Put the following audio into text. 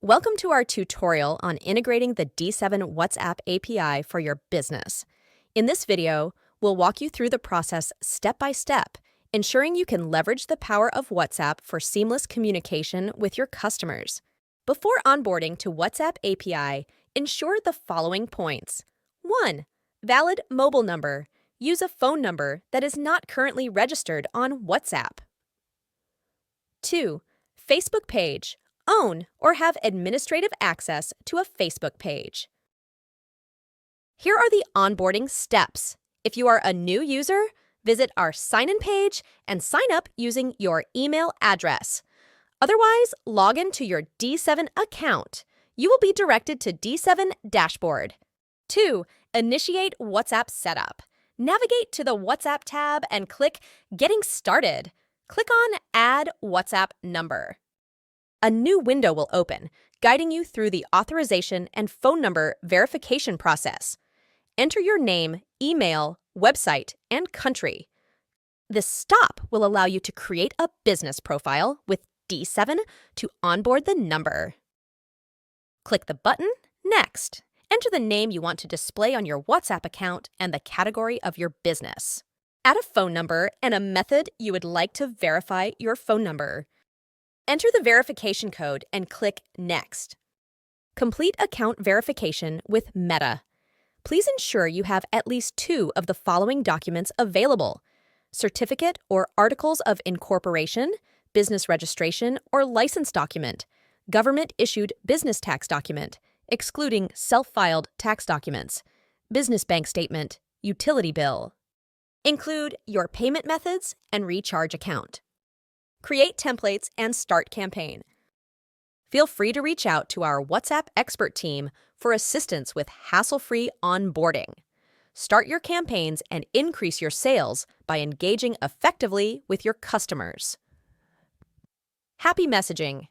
Welcome to our tutorial on integrating the D7 WhatsApp API for your business. In this video, we'll walk you through the process step by step, ensuring you can leverage the power of WhatsApp for seamless communication with your customers. Before onboarding to WhatsApp API, ensure the following points. 1. Valid mobile number. Use a phone number that is not currently registered on WhatsApp. 2. Facebook page. Own or have administrative access to a Facebook page. Here are the onboarding steps. If you are a new user, visit our sign-in page and sign up using your email address. Otherwise, log in to your D7 account. You will be directed to D7 Dashboard. 2. Initiate WhatsApp setup. Navigate to the WhatsApp tab and click Getting Started. Click on Add WhatsApp Number. A new window will open, guiding you through the authorization and phone number verification process. Enter your name, email, website, and country. This stop will allow you to create a business profile with D7 to onboard the number. Click the button Next. Enter the name you want to display on your WhatsApp account and the category of your business. Add a phone number and a method you would like to verify your phone number. Enter the verification code and click Next. Complete account verification with Meta. Please ensure you have at least 2 of the following documents available: certificate or articles of incorporation, business registration or license document, government-issued business tax document, excluding self-filed tax documents, business bank statement, utility bill. Include your payment methods and recharge account. Create templates and start campaign. Feel free to reach out to our WhatsApp expert team for assistance with hassle-free onboarding. Start your campaigns and increase your sales by engaging effectively with your customers. Happy messaging!